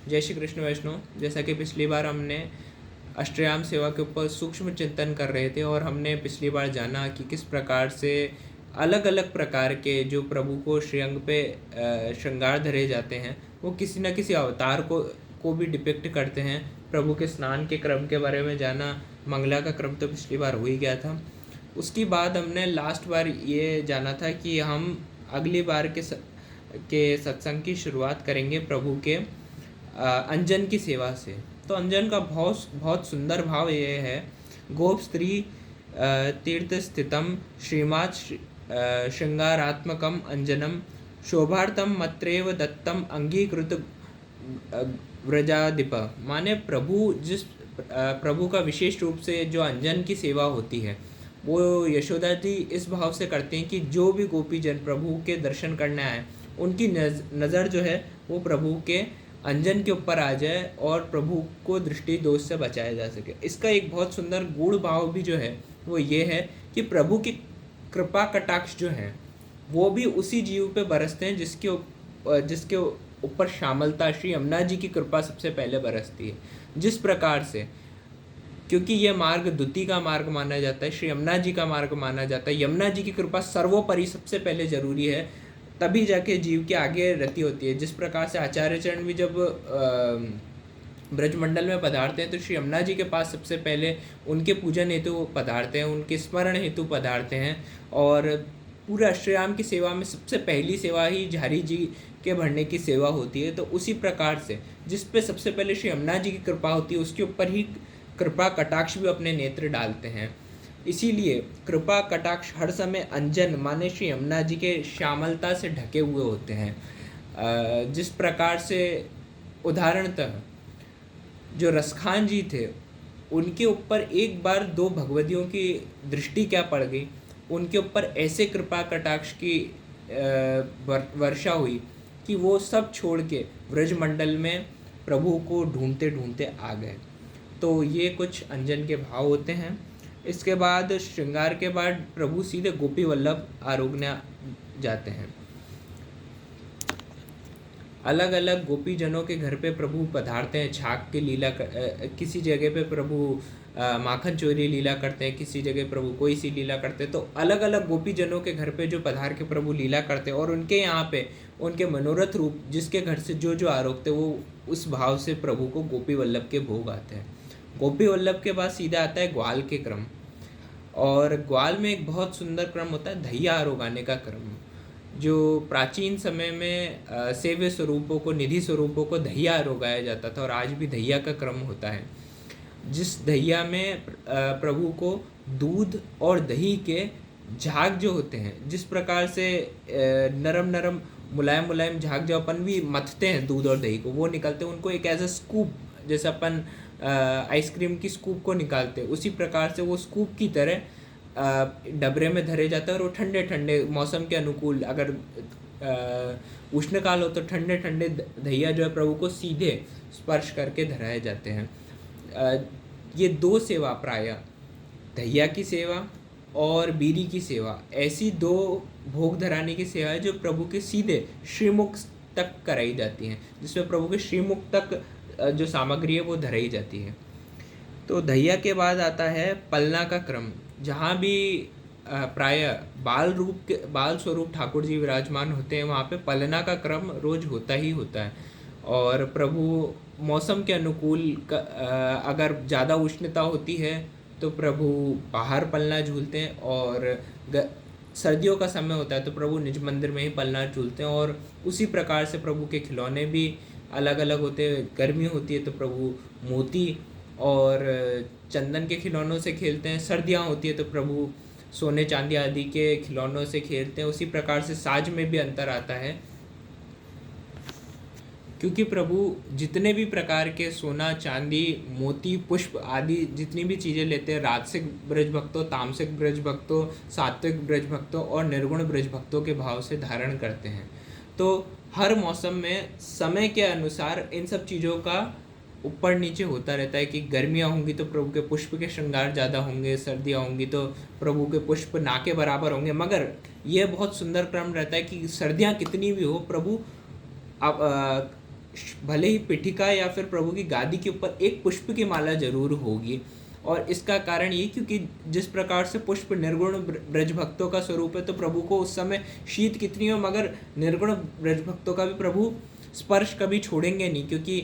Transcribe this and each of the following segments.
जय श्री कृष्ण वैष्णव। जैसा कि पिछली बार हमने अष्टयाम सेवा के ऊपर सूक्ष्म चिंतन कर रहे थे और हमने पिछली बार जाना कि किस प्रकार से अलग अलग प्रकार के जो प्रभु को श्रीअंग पे श्रृंगार धरे जाते हैं वो किसी न किसी अवतार को भी डिपिक्ट करते हैं। प्रभु के स्नान के क्रम के बारे में जाना, मंगला का क्रम तो पिछली बार हो ही गया था। उसके बाद हमने लास्ट बार ये जाना था कि हम अगली बार के सत्संग की शुरुआत करेंगे प्रभु के अंजन की सेवा से। तो अंजन का बहुत सुंदर भाव ये है, गोप स्त्री तीर्थ स्थितम श्रीमात् श्रृंगारात्मकम अंजनम शोभार्थम मत्रेव दत्तम अंगीकृत व्रजाधिप। माने प्रभु का विशेष रूप से जो अंजन की सेवा होती है वो यशोदा जी इस भाव से करते हैं कि जो भी गोपी जन प्रभु के दर्शन करने आए उनकी नज़र जो है वो प्रभु के अंजन के ऊपर आ जाए और प्रभु को दृष्टि दोष से बचाया जा सके। इसका एक बहुत सुंदर गूढ़ भाव भी जो है वो ये है कि प्रभु की कृपा कटाक्ष जो है वो भी उसी जीव पे बरसते हैं जिसके ऊपर श्यामलता श्री यमुना जी की कृपा सबसे पहले बरसती है। जिस प्रकार से, क्योंकि ये मार्ग द्वितीय का मार्ग माना जाता है, श्री यमुना जी का मार्ग माना जाता है, यमुना जी की कृपा सर्वोपरि सबसे पहले जरूरी है, तभी जाके जीव के आगे रति होती है। जिस प्रकार से आचार्य चरण भी जब ब्रजमंडल में पधारते हैं तो श्री यमुना जी के पास सबसे पहले उनके पूजन हेतु पधारते हैं, उनके स्मरण हेतु पधारते हैं। और पूरे अष्टयाम की सेवा में सबसे पहली सेवा ही झारी जी के भरने की सेवा होती है। तो उसी प्रकार से जिस पे सबसे पहले श्री यमुना जी की कृपा होती है उसके ऊपर ही कृपा कटाक्ष भी अपने नेत्र डालते हैं। इसीलिए कृपा कटाक्ष हर समय अंजन माने श्री यमुना जी के श्यामलता से ढके हुए होते हैं। जिस प्रकार से उदाहरणतः जो रसखान जी थे उनके ऊपर एक बार दो भगवतियों की दृष्टि क्या पड़ गई, उनके ऊपर ऐसे कृपा कटाक्ष की वर्षा हुई कि वो सब छोड़ के ब्रजमंडल में प्रभु को ढूंढते ढूंढते आ गए। तो ये कुछ अंजन के भाव होते हैं। इसके बाद श्रृंगार के बाद प्रभु सीधे गोपी वल्लभ आरोग्य जाते हैं। अलग अलग गोपी जनों के घर पे प्रभु पधारते हैं, छाक की लीला किसी जगह पे प्रभु माखन चोरी लीला करते हैं, किसी जगह प्रभु कोई सी लीला करते हैं। तो अलग अलग गोपी जनों के घर पे जो पधार के प्रभु लीला करते हैं और उनके यहाँ पे उनके मनोरथ रूप जिसके घर से जो आरोग्य वो उस भाव से प्रभु को गोपी वल्लभ के भोग आते हैं। गोपी वल्लभ के बाद सीधा आता है ग्वाल के क्रम, और ग्वाल में एक बहुत सुंदर क्रम होता है धैया आरोगाने का क्रम। जो प्राचीन समय में सेव्य स्वरूपों को, निधि स्वरूपों को धैया आरोगाया जाता था और आज भी धैया का क्रम होता है। जिस धैया में प्रभु को दूध और दही के झाग जो होते हैं, जिस प्रकार से नरम नरम मुलायम मुलायम झाग जो अपन भी मथते हैं दूध और दही को, वो निकलते हैं, उनको एक एज अ स्कूप, जैसे अपन आइसक्रीम की स्कूप को निकालते हैं उसी प्रकार से वो स्कूप की तरह डबरे में धरे जाता है। और वो ठंडे ठंडे मौसम के अनुकूल, अगर उष्णकाल हो तो ठंडे ठंडे दहिया जो है प्रभु को सीधे स्पर्श करके धराए जाते हैं। ये दो सेवा प्राय दहिया की सेवा और बीरी की सेवा, ऐसी दो भोग धराने की सेवा है जो प्रभु के सीधे श्रीमुख तक कराई जाती हैं, जिसमें प्रभु के श्रीमुख तक जो सामग्री है वो धराई जाती है। तो दहिया के बाद आता है पलना का क्रम, जहाँ भी प्राय बाल स्वरूप ठाकुर जी विराजमान होते हैं वहाँ पे पलना का क्रम रोज होता ही होता है। और प्रभु मौसम के अनुकूल अगर ज़्यादा उष्णता होती है तो प्रभु बाहर पलना झूलते हैं, और सर्दियों का समय होता है तो प्रभु निज मंदिर में ही पलना झूलते हैं। और उसी प्रकार से प्रभु के खिलौने भी अलग अलग होते हैं। गर्मी होती है तो प्रभु मोती और चंदन के खिलौनों से खेलते हैं, सर्दियाँ होती है तो प्रभु सोने चांदी आदि के खिलौनों से खेलते हैं। उसी प्रकार से साज में भी अंतर आता है, क्योंकि प्रभु जितने भी प्रकार के सोना चांदी मोती पुष्प आदि जितनी भी चीज़ें लेते हैं, राजसिक ब्रज भक्तों, तामसिक ब्रज भक्तों, सात्विक ब्रज भक्तों और निर्गुण ब्रज भक्तों के भाव से धारण करते हैं। तो हर मौसम में समय के अनुसार इन सब चीज़ों का ऊपर नीचे होता रहता है कि गर्मियाँ होंगी तो प्रभु के पुष्प के श्रृंगार ज़्यादा होंगे, सर्दियाँ होंगी तो प्रभु के पुष्प ना के बराबर होंगे। मगर यह बहुत सुंदर क्रम रहता है कि सर्दियाँ कितनी भी हो, प्रभु भले ही पीठिका या फिर प्रभु की गादी के ऊपर एक पुष्प की माला जरूर होगी। और इसका कारण ये क्योंकि जिस प्रकार से पुष्प निर्गुण ब्रज भक्तों का स्वरूप है, तो प्रभु को उस समय शीत कितनी हो मगर निर्गुण ब्रज भक्तों का भी प्रभु स्पर्श कभी छोड़ेंगे नहीं, क्योंकि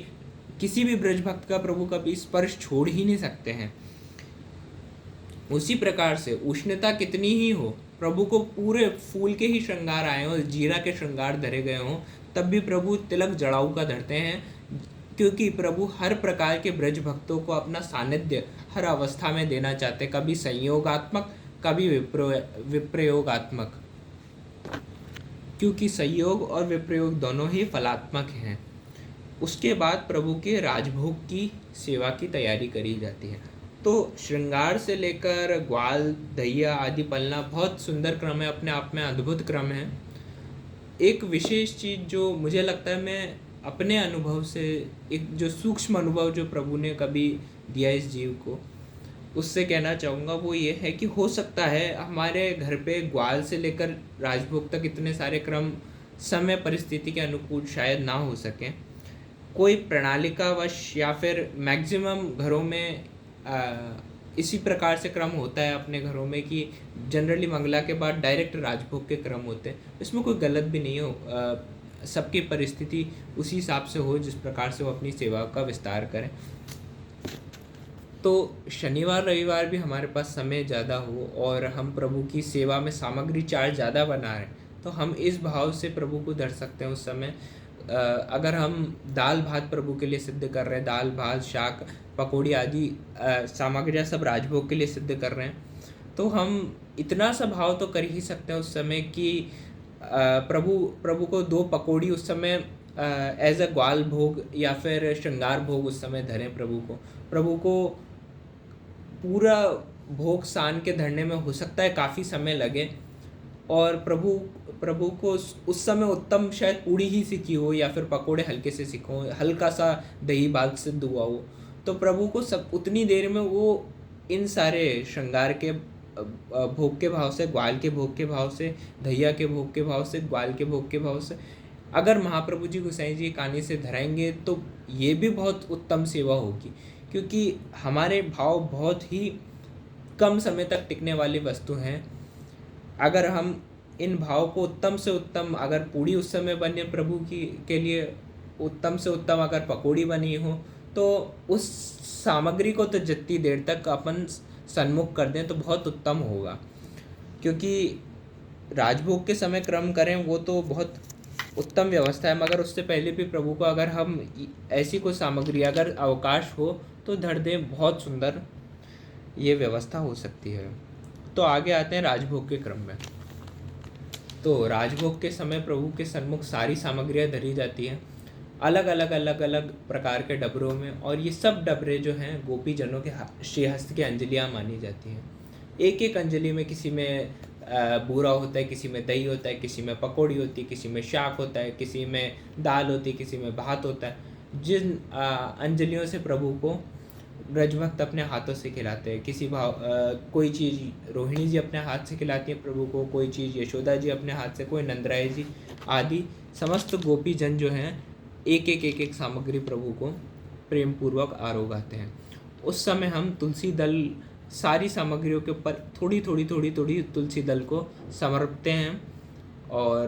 किसी भी ब्रज भक्त का प्रभु कभी स्पर्श छोड़ ही नहीं सकते हैं। उसी प्रकार से उष्णता कितनी ही हो, प्रभु को पूरे फूल के ही श्रृंगार आए हों, जीरा के श्रृंगार धरे गए हों, तब भी प्रभु तिलक जड़ाऊ का धरते हैं, क्योंकि प्रभु हर प्रकार के ब्रज भक्तों को अपना सानिध्य हर अवस्था में देना चाहते, कभी संयोगात्मक कभी विप्रयोगात्मक, क्योंकि संयोग और विप्रयोग दोनों ही फलात्मक हैं। उसके बाद प्रभु के राजभोग की सेवा की तैयारी करी जाती है। तो श्रृंगार से लेकर ग्वाल दहिया आदि पलना बहुत सुंदर क्रम है, अपने आप में अद्भुत क्रम है। एक विशेष चीज़ जो मुझे लगता है, मैं अपने अनुभव से एक जो सूक्ष्म अनुभव जो प्रभु ने कभी दिया इस जीव को, उससे कहना चाहूँगा, वो ये है कि हो सकता है हमारे घर पे ग्वाल से लेकर राजभोग तक इतने सारे क्रम समय परिस्थिति के अनुकूल शायद ना हो सकें। कोई प्रणालिकावश या फिर मैक्सिमम घरों में इसी प्रकार से क्रम होता है अपने घरों में कि जनरली मंगला के बाद डायरेक्ट राजभोग के क्रम होते हैं। इसमें कोई गलत भी नहीं हो, सबकी परिस्थिति उसी हिसाब से हो जिस प्रकार से वो अपनी सेवा का विस्तार करें। तो शनिवार रविवार भी हमारे पास समय ज़्यादा हो और हम प्रभु की सेवा में सामग्री चार्ज ज़्यादा बना रहे, तो हम इस भाव से प्रभु को धर सकते हैं उस समय। अगर हम दाल भात प्रभु के लिए सिद्ध कर रहे हैं, दाल भात शाक पकौड़ी आदि सामग्रियाँ सब राजभोग के लिए सिद्ध कर रहे हैं, तो हम इतना सा भाव तो कर ही सकते हैं उस समय कि प्रभु को 2 पकौड़ी उस समय एज अ ग्वाल भोग या फिर श्रृंगार भोग उस समय धरें। प्रभु को पूरा भोग सान के धरने में हो सकता है काफ़ी समय लगे, और प्रभु को उस समय उत्तम शायद पूड़ी ही सीखी हो या फिर पकोड़े हल्के से सीखो, हल्का सा दही भात सिद्ध हुआ हो, तो प्रभु को सब उतनी देर में वो इन सारे श्रृंगार के भोग के भाव से, ग्वाल के भोग के भाव से, दहिया के भोग के भाव से, ग्वाल के भोग के भाव से अगर महाप्रभु जी गोसाई जी कानी से धराएंगे तो ये भी बहुत उत्तम सेवा होगी, क्योंकि हमारे भाव बहुत ही कम समय तक टिकने वाली वस्तु हैं। अगर हम इन भाव को उत्तम से उत्तम, अगर पूड़ी उस समय बने प्रभु की के लिए, उत्तम से उत्तम अगर पकौड़ी बनी हो, तो उस सामग्री को तो जितनी देर तक अपन सन्मुख कर दें तो बहुत उत्तम होगा। क्योंकि राजभोग के समय क्रम करें वो तो बहुत उत्तम व्यवस्था है, मगर उससे पहले भी प्रभु को अगर हम ऐसी कोई सामग्री अगर अवकाश हो तो धर दें, बहुत सुंदर ये व्यवस्था हो सकती है। तो आगे आते हैं राजभोग के क्रम में। तो राजभोग के समय प्रभु के सन्मुख सारी सामग्रियाँ धरी जाती हैं अलग अलग प्रकार के डबरों में, और ये सब डबरे जो हैं गोपी जनों के श्रीहस्त की अंजलियाँ मानी जाती हैं। एक एक अंजलि में किसी में बूरा होता है, किसी में दही होता है, किसी में पकौड़ी होती है, किसी में शाक होता है, किसी में दाल होती है, किसी में भात होता है। जिन अंजलियों से प्रभु को ब्रजभक्त अपने हाथों से खिलाते हैं, कोई चीज़ रोहिणी जी अपने हाथ से खिलाती हैं प्रभु को, कोई चीज़ यशोदा जी अपने हाथ से, कोई नंदराय जी आदि समस्त गोपी जन जो हैं एक एक सामग्री प्रभु को प्रेम पूर्वक आरोगाते हैं। उस समय हम तुलसी दल सारी सामग्रियों के ऊपर थोड़ी तुलसी दल को समर्पते हैं, और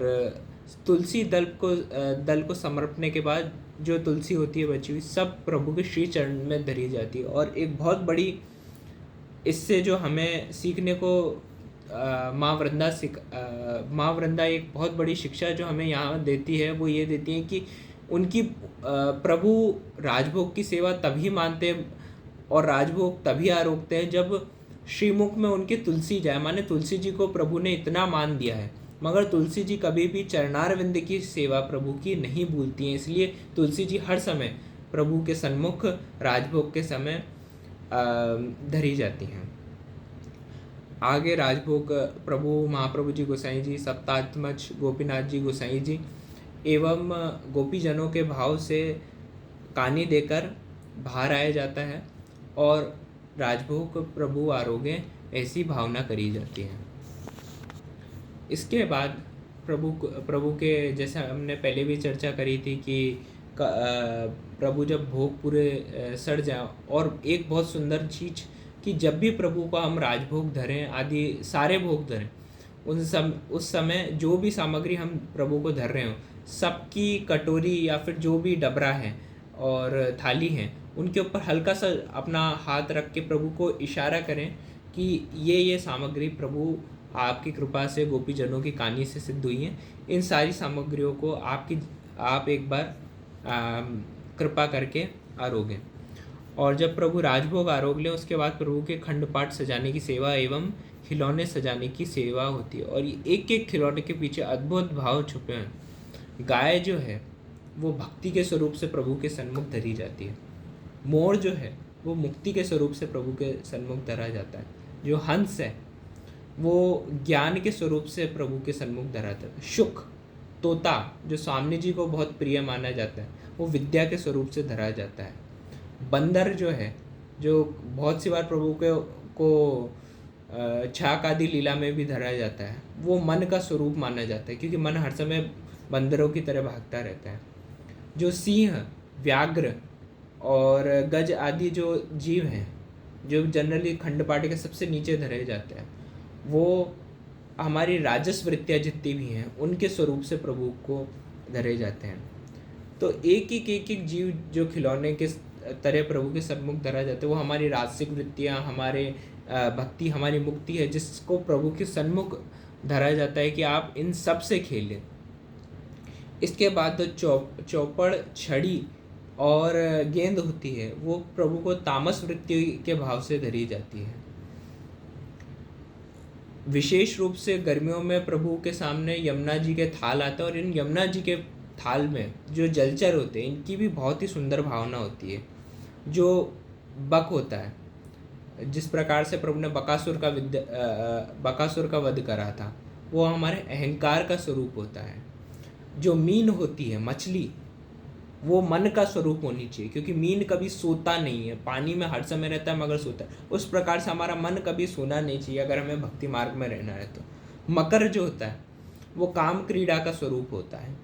तुलसी दल को समर्पने के बाद जो तुलसी होती है बची हुई सब प्रभु के श्री चरण में धरी जाती है। और एक बहुत बड़ी इससे जो हमें सीखने को माँ वृंदा एक बहुत बड़ी शिक्षा जो हमें यहाँ देती है, वो ये देती है कि उनकी प्रभु राजभोग की सेवा तभी मानते हैं और राजभोग तभी आरोगते हैं जब श्रीमुख में उनकी तुलसी जाए। माने तुलसी जी को प्रभु ने इतना मान दिया है, मगर तुलसी जी कभी भी चरणारविंद की सेवा प्रभु की नहीं भूलती हैं, इसलिए तुलसी जी हर समय प्रभु के सन्मुख राजभोग के समय धरी जाती हैं। आगे राजभोग प्रभु महाप्रभु जी गोसाई जी, सप्तात्मज गोपीनाथ जी गोसाई जी एवं गोपीजनों के भाव से कानी देकर बाहर आया जाता है और राजभोग प्रभु आरोगे ऐसी भावना करी जाती है। इसके बाद प्रभु के जैसा हमने पहले भी चर्चा करी थी कि प्रभु जब भोग पूरे सड़ जाए, और एक बहुत सुंदर चीज़ कि जब भी प्रभु को हम राजभोग धरें आदि सारे भोग धरें, उस समय जो भी सामग्री हम प्रभु को धर रहे हो, सबकी कटोरी या फिर जो भी डबरा है और थाली है, उनके ऊपर हल्का सा अपना हाथ रख के प्रभु को इशारा करें कि ये सामग्री प्रभु आपकी कृपा से गोपीजनों की कहानी से सिद्ध हुई है। इन सारी सामग्रियों को आप एक बार कृपा करके आरोगें। और जब प्रभु राजभोग आरोग लें, उसके बाद प्रभु के खंड पाठ सजाने की सेवा एवं खिलौने सजाने की सेवा होती है। और ये एक एक खिलौने के पीछे अद्भुत भाव छुपे हैं। गाय जो है वो भक्ति के स्वरूप से प्रभु के सन्मुख धरी जाती है। मोर जो है वो मुक्ति के स्वरूप से प्रभु के सन्मुख धरा जाता है। जो हंस है वो ज्ञान के स्वरूप से प्रभु के सन्मुख धरा जाता है। शुक तोता जो स्वामी जी को बहुत प्रिय माना जाता है, वो विद्या के स्वरूप से धरा जाता है। बंदर जो है, जो बहुत सी बार प्रभु को छाक आदि लीला में भी धरा जाता है, वो मन का स्वरूप माना जाता है, क्योंकि मन हर समय बंदरों की तरह भागता रहता है। जो सिंह, व्याघ्र और गज आदि जो जीव हैं, जो जनरली खंड पाठ के सबसे नीचे धरे जाते हैं, वो हमारी राजस वृत्तियाँ जितनी भी हैं उनके स्वरूप से प्रभु को धरे जाते हैं। तो एक जीव जो खिलौने के तरह प्रभु के सन्मुख धरा जाते हैं, वो हमारी राजसिक वृत्तियाँ, हमारे भक्ति, हमारी मुक्ति है, जिसको प्रभु के सन्मुख धरा जाता है कि आप इन सब से खेलें। इसके बाद तो चौपड़, छड़ी और गेंद होती है, वो प्रभु को तामस वृत्ति के भाव से धरी जाती है। विशेष रूप से गर्मियों में प्रभु के सामने यमुना जी के थाल आता है, और इन यमुना जी के थाल में जो जलचर होते हैं, इनकी भी बहुत ही सुंदर भावना होती है। जो बक होता है, जिस प्रकार से प्रभु ने बकासुर का वध करा था, वो हमारे अहंकार का स्वरूप होता है। जो मीन होती है, मछली, वो मन का स्वरूप होनी चाहिए, क्योंकि मीन कभी सोता नहीं है, पानी में हर समय रहता है मगर सोता है। उस प्रकार से हमारा मन कभी सोना नहीं चाहिए अगर हमें भक्ति मार्ग में रहना है तो। मकर जो होता है वो काम क्रीड़ा का स्वरूप होता है।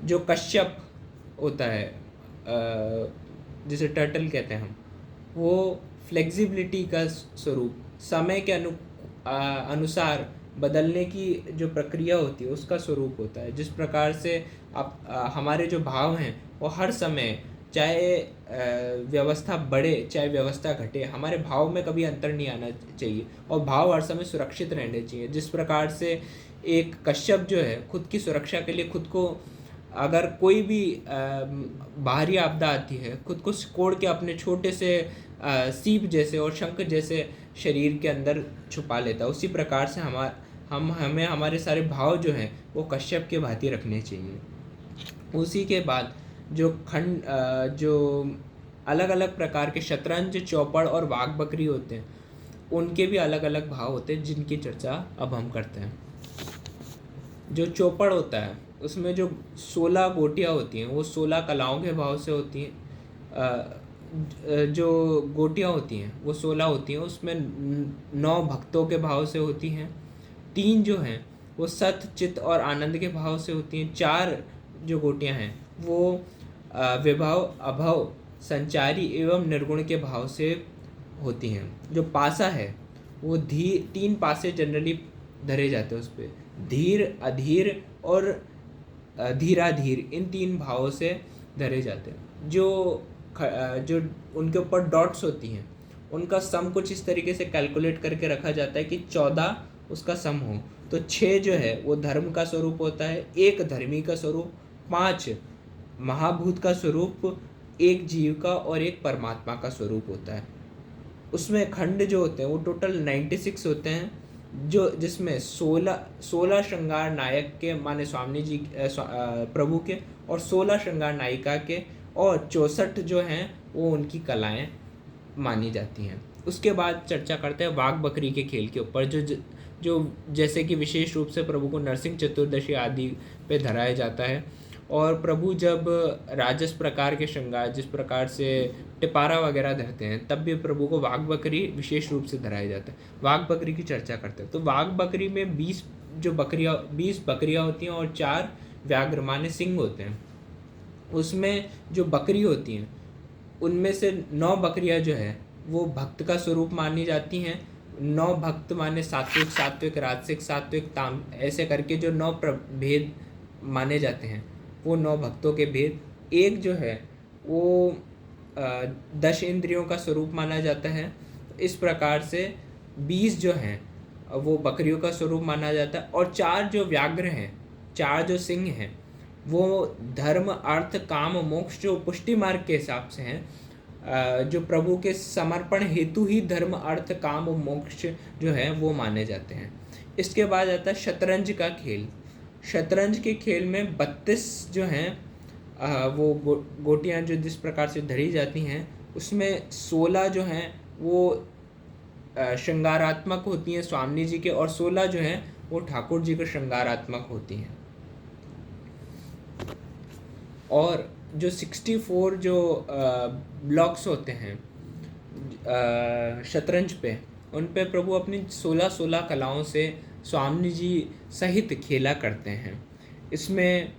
जो कश्यप होता है, जिसे टर्टल कहते हैं हम, वो फ्लेक्सिबिलिटी का स्वरूप, समय के अनुसार बदलने की जो प्रक्रिया होती है उसका स्वरूप होता है। जिस प्रकार से हमारे जो भाव हैं वो हर समय, चाहे व्यवस्था बढ़े चाहे व्यवस्था घटे, हमारे भाव में कभी अंतर नहीं आना चाहिए, और भाव हर समय सुरक्षित रहने चाहिए। जिस प्रकार से एक कश्यप जो है खुद की सुरक्षा के लिए खुद को, अगर कोई भी बाहरी आपदा आती है, खुद को सिकोड़ के अपने छोटे से सीप जैसे और शंख जैसे शरीर के अंदर छुपा लेता है, उसी प्रकार से हमें हमारे सारे भाव जो हैं वो कश्यप के भांति रखने चाहिए। उसी के बाद जो अलग अलग प्रकार के शतरंज, चौपड़ और वाघ बकरी होते हैं, उनके भी अलग अलग भाव होते हैं, जिनकी चर्चा अब हम करते हैं। जो चौपड़ होता है उसमें जो 16 गोटियाँ होती हैं वो 16 कलाओं के भाव से होती हैं। जो गोटियाँ होती हैं वो 16 होती हैं, उसमें 9 भक्तों के भाव से होती हैं, 3 जो हैं वो सत, चित्त और आनंद के भाव से होती हैं, 4 जो गोटियाँ हैं वो विभव, अभव, संचारी एवं निर्गुण के भाव से होती हैं। जो पासा है वो 3 पासे जनरली धरे जाते हैं, उस पर धीर, अधीर और धीराधीर, इन 3 भावों से धरे जाते हैं। जो उनके ऊपर डॉट्स होती हैं उनका सम कुछ इस तरीके से कैलकुलेट करके रखा जाता है कि 14 उसका सम हो। तो 6 जो है वो धर्म का स्वरूप होता है, 1 धर्मी का स्वरूप, 5 महाभूत का स्वरूप, 1 जीव का और 1 परमात्मा का स्वरूप होता है। उसमें खंड जो होते हैं वो टोटल 96 होते हैं, जिसमें 16 श्रृंगार नायक के माने स्वामी जी प्रभु के, और 16 श्रृंगार नायिका के, और 64 जो हैं वो उनकी कलाएं मानी जाती हैं। उसके बाद चर्चा करते हैं वाघ बकरी के खेल के ऊपर, जो जैसे कि विशेष रूप से प्रभु को नरसिंह चतुर्दशी आदि पे धराया जाता है। और प्रभु जब राजस प्रकार के श्रृंगार, जिस प्रकार से टिपारा वगैरह धरते हैं, तब भी प्रभु को वाघ बकरी विशेष रूप से धराया जाता है। वाघ बकरी की चर्चा करते हैं तो वाघ बकरी में 20 बकरियां होती हैं और 4 व्याघ्र माने सिंह होते हैं। उसमें जो बकरी होती हैं उनमें से 9 बकरियां जो है वो भक्त का स्वरूप मानी जाती हैं। 9 भक्त माने सात्विक, सात्विक राजसिक, सात्विक ताम, ऐसे करके जो 9 भेद माने जाते हैं वो 9 भक्तों के भेद। एक जो है वो 10 इंद्रियों का स्वरूप माना जाता है। इस प्रकार से 20 जो हैं वो बकरियों का स्वरूप माना जाता है। और 4 जो व्याघ्र हैं, 4 जो सिंह हैं, वो धर्म अर्थ काम मोक्ष जो पुष्टि मार्ग के हिसाब से हैं, जो प्रभु के समर्पण हेतु ही धर्म अर्थ काम और मोक्ष जो है वो माने जाते हैं। इसके बाद आता है शतरंज का खेल। शतरंज के खेल में 32 जो हैं वो गोटियां जो जिस प्रकार से धरी जाती हैं उसमें 16 जो हैं वो श्रृंगारात्मक होती हैं स्वामी जी के, और 16 जो हैं वो ठाकुर जी के श्रृंगारात्मक होती हैं। और जो 64 जो ब्लॉक्स होते हैं शतरंज पे, उन पे प्रभु अपनी 16 कलाओं से स्वामी जी सहित खेला करते हैं। इसमें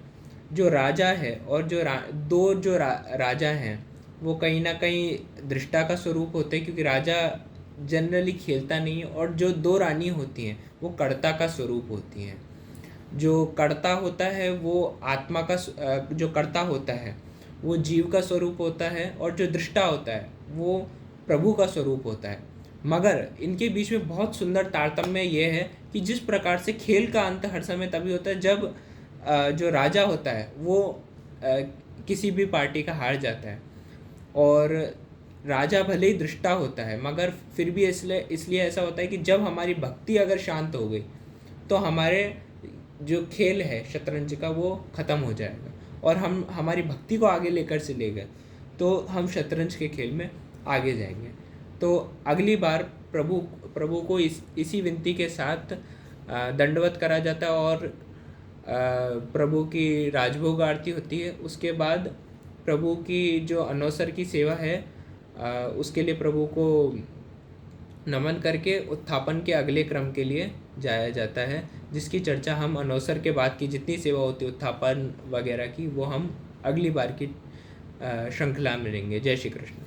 जो राजा है और जो दो जो राजा हैं वो कहीं ना कहीं दृष्टा का स्वरूप होते हैं, क्योंकि राजा जनरली खेलता नहीं है। और जो 2 रानी होती हैं वो कर्ता का स्वरूप होती हैं। जो कर्ता होता है वो आत्मा का, जो कर्ता होता है वो जीव का स्वरूप होता है, और जो दृष्टा होता है वो प्रभु का स्वरूप होता है। मगर इनके बीच में बहुत सुंदर तारतम्य ये है कि जिस प्रकार से खेल का अंत हर समय तभी होता है जब जो राजा होता है वो किसी भी पार्टी का हार जाता है, और राजा भले ही दृष्टा होता है मगर फिर भी इसलिए ऐसा होता है कि जब हमारी भक्ति अगर शांत हो गई तो हमारे जो खेल है शतरंज का वो ख़त्म हो जाएगा, और हम हमारी भक्ति को आगे लेकर से ले गए तो हम शतरंज के खेल में आगे जाएंगे। तो अगली बार प्रभु को इसी विनती के साथ दंडवत करा जाता है, और प्रभु की राजभोग आरती होती है। उसके बाद प्रभु की जो अनौसर की सेवा है उसके लिए प्रभु को नमन करके उत्थापन के अगले क्रम के लिए जाया जाता है, जिसकी चर्चा हम अनौसर के बाद की जितनी सेवा होती है उत्थापन वगैरह की वो हम अगली बार की श्रृंखला में लेंगे। जय श्री कृष्ण।